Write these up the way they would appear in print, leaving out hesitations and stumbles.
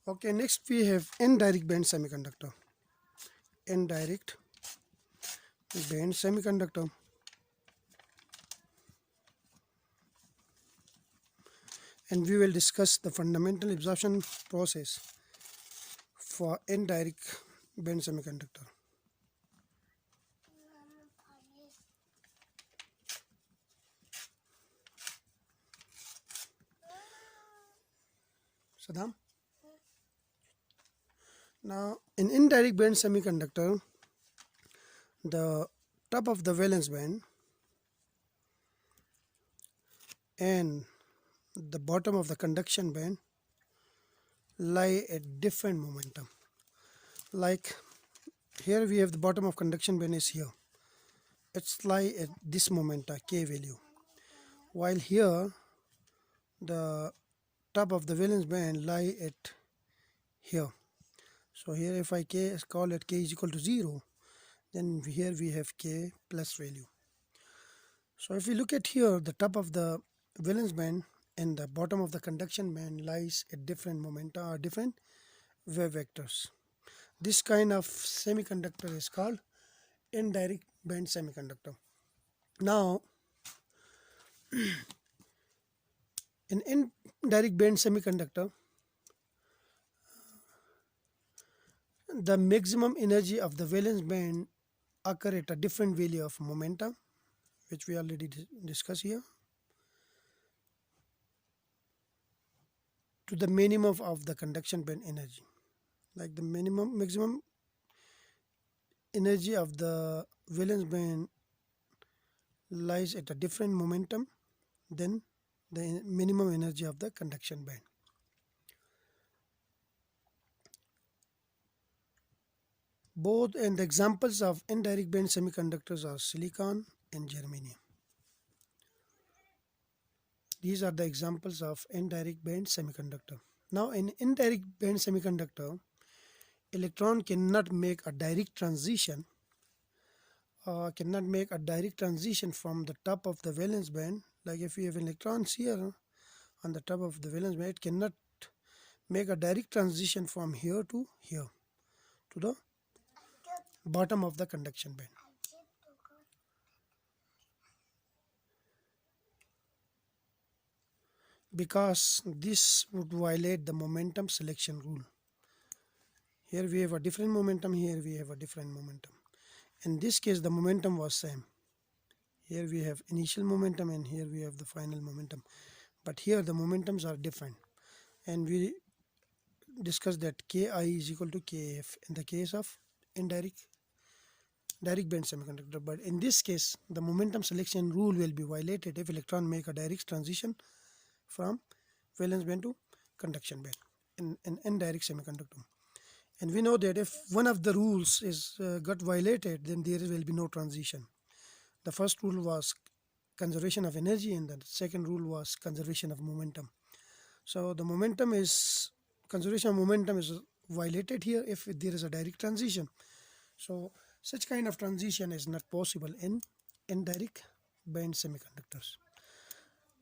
Okay, next we have indirect band semiconductor. Indirect band semiconductor. And we will discuss the fundamental absorption process for indirect band semiconductor. Saddam? Now, in indirect band semiconductor, the top of the valence band and the bottom of the conduction band lie at different momentum. Like here we have the bottom of conduction band is here. It's lie at this momenta k value. While here the top of the valence band lie at here. So here if I call it k is equal to 0, then here we have k plus value. So if we look at here, the top of the valence band and the bottom of the conduction band lies at different momenta or different wave vectors. This kind of semiconductor is called indirect band semiconductor. Now, in indirect band semiconductor, the maximum energy of the valence band occur at a different value of momentum, which we already discussed here, to the minimum of the conduction band energy. Like the maximum energy of the valence band lies at a different momentum than the minimum energy of the conduction band. Both and the examples of indirect band semiconductors are silicon and germanium. These are the examples of indirect band semiconductor. Now, in indirect band semiconductor, electron cannot make a direct transition from the top of the valence band. Like if we have electrons here on the top of the valence band, it cannot make a direct transition from here to here, to the bottom of the conduction band. Because this would violate the momentum selection rule. Here we have a different momentum, here we have a different momentum. In this case, the momentum was same. Here we have initial momentum and here we have the final momentum. But here the momentums are different. And we discussed that Ki is equal to Kf in the case of direct band semiconductor. But in this case, the momentum selection rule will be violated if electron make a direct transition from valence band to conduction band in indirect semiconductor. And we know that if one of the rules is got violated, then there will be no transition. The first rule was conservation of energy and the second rule was conservation of momentum. So the conservation of momentum is violated here if there is a direct transition. So such kind of transition is not possible in indirect band semiconductors.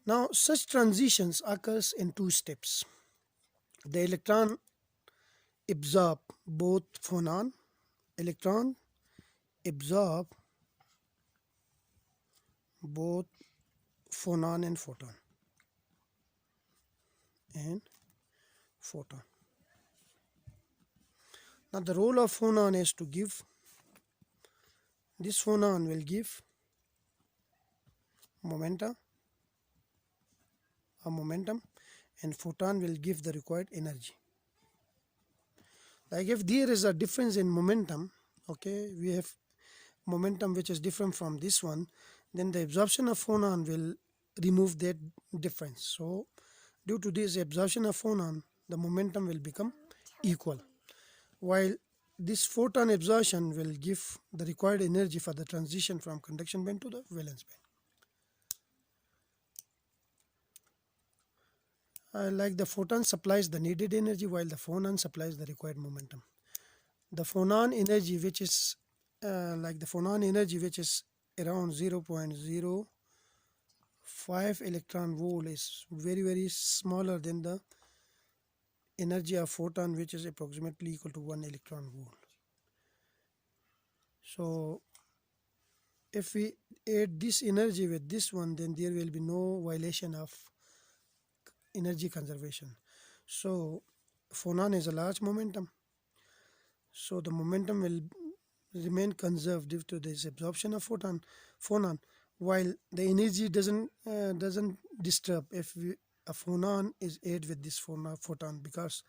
Now such transitions occurs in two steps. The electron absorb both phonon, electron absorb both phonon and photon. Now the role of phonon is to give, this phonon will give momentum, and photon will give the required energy. Like if there is a difference in momentum, okay, we have momentum which is different from this one, then the absorption of phonon will remove that difference. So due to this absorption of phonon, the momentum will become equal, while this photon absorption will give the required energy for the transition from conduction band to the valence band. Like the photon supplies the needed energy while the phonon supplies the required momentum. The phonon energy which is around 0.05 electron volt is very smaller than the energy of photon, which is approximately equal to 1 electron volt. So if we add this energy with this one, then there will be no violation of energy conservation. So phonon is a large momentum, so the momentum will remain conserved due to this absorption of phonon, while the energy doesn't disturb if a phonon is added with this photon, because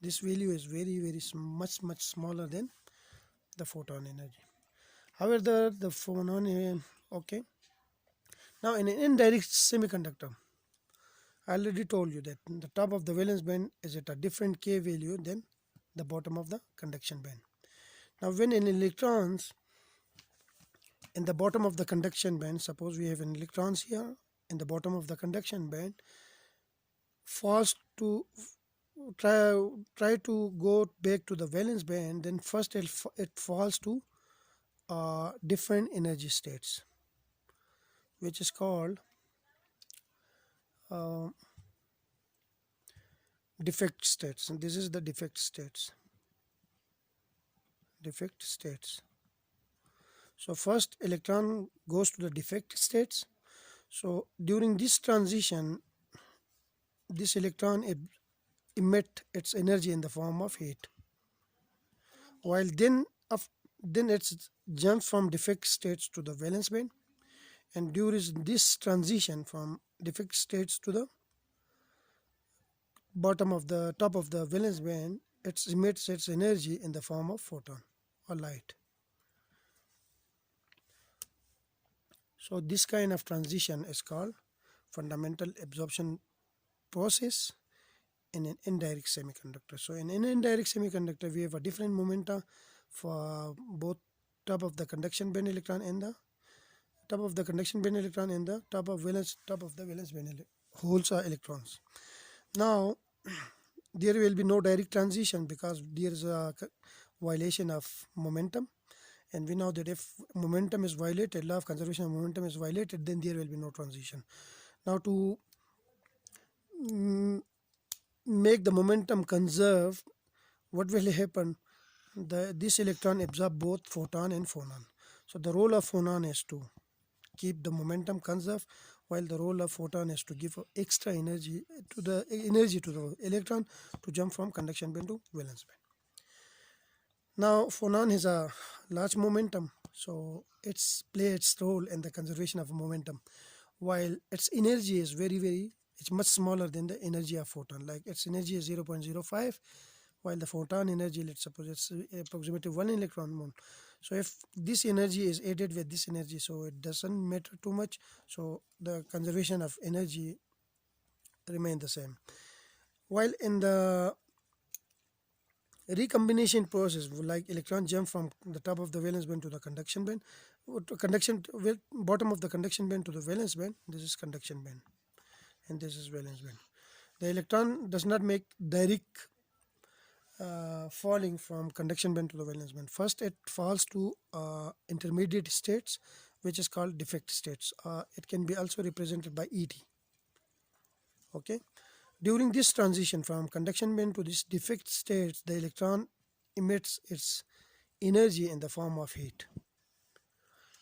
this value is very much smaller than the photon energy. However, the phonon okay. Now in an indirect semiconductor, I already told you that the top of the valence band is at a different K value than the bottom of the conduction band. Now when an electrons in the bottom of the conduction band, suppose we have an electrons here in the bottom of the conduction band, falls to try to go back to the valence band, then first it falls to different energy states, which is called uh, defect states. And this is the defect states. So first electron goes to the defect states. So during this transition, this electron emit its energy in the form of heat, while then it jumps from defect states to the valence band, and during this transition from defect states to the top of the valence band, it emits its energy in the form of photon or light. So this kind of transition is called fundamental absorption process in an indirect semiconductor. So in an indirect semiconductor, we have a different momenta for both top of the conduction band electron and the top of the conduction band electron and the top of the valence band holes are electrons. Now there will be no direct transition because there is a violation of momentum, and we know that if momentum is violated, law of conservation of momentum is violated, then there will be no transition. Now to make the momentum conserve, what will happen? This electron absorb both photon and phonon. So the role of phonon is to keep the momentum conserved, while the role of photon is to give extra energy to the electron to jump from conduction band to valence band. Now phonon has a large momentum, so it's play its role in the conservation of momentum, while its energy is it's much smaller than the energy of photon. Like its energy is 0.05, while the photon energy, let's suppose it's approximately 1 electron volt. So if this energy is added with this energy, so it doesn't matter too much, so the conservation of energy remain the same. While in the recombination process, like electron jump from the top of the valence band to the conduction band, bottom of the conduction band to the valence band, this is conduction band and this is valence band. The electron does not make direct falling from conduction band to the valence band. First it falls to intermediate states, which is called defect states. It can be also represented by ET. Okay, during this transition from conduction band to this defect states, the electron emits its energy in the form of heat,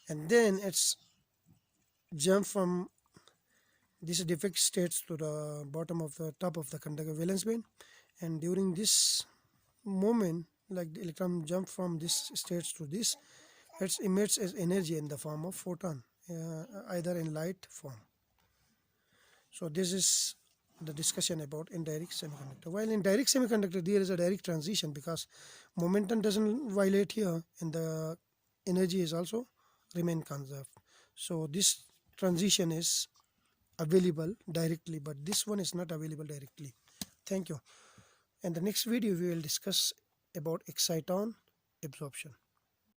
and then it's jump from these defect states to the top of the conductor valence band, and during this moment, like the electron jump from this states to this, it emits its energy in the form of photon, either in light form. So this is the discussion about indirect semiconductor. While in direct semiconductor, there is a direct transition because momentum doesn't violate here, and the energy is also remain conserved. So this transition is available directly, but this one is not available directly. Thank you. In the next video, we will discuss about exciton absorption.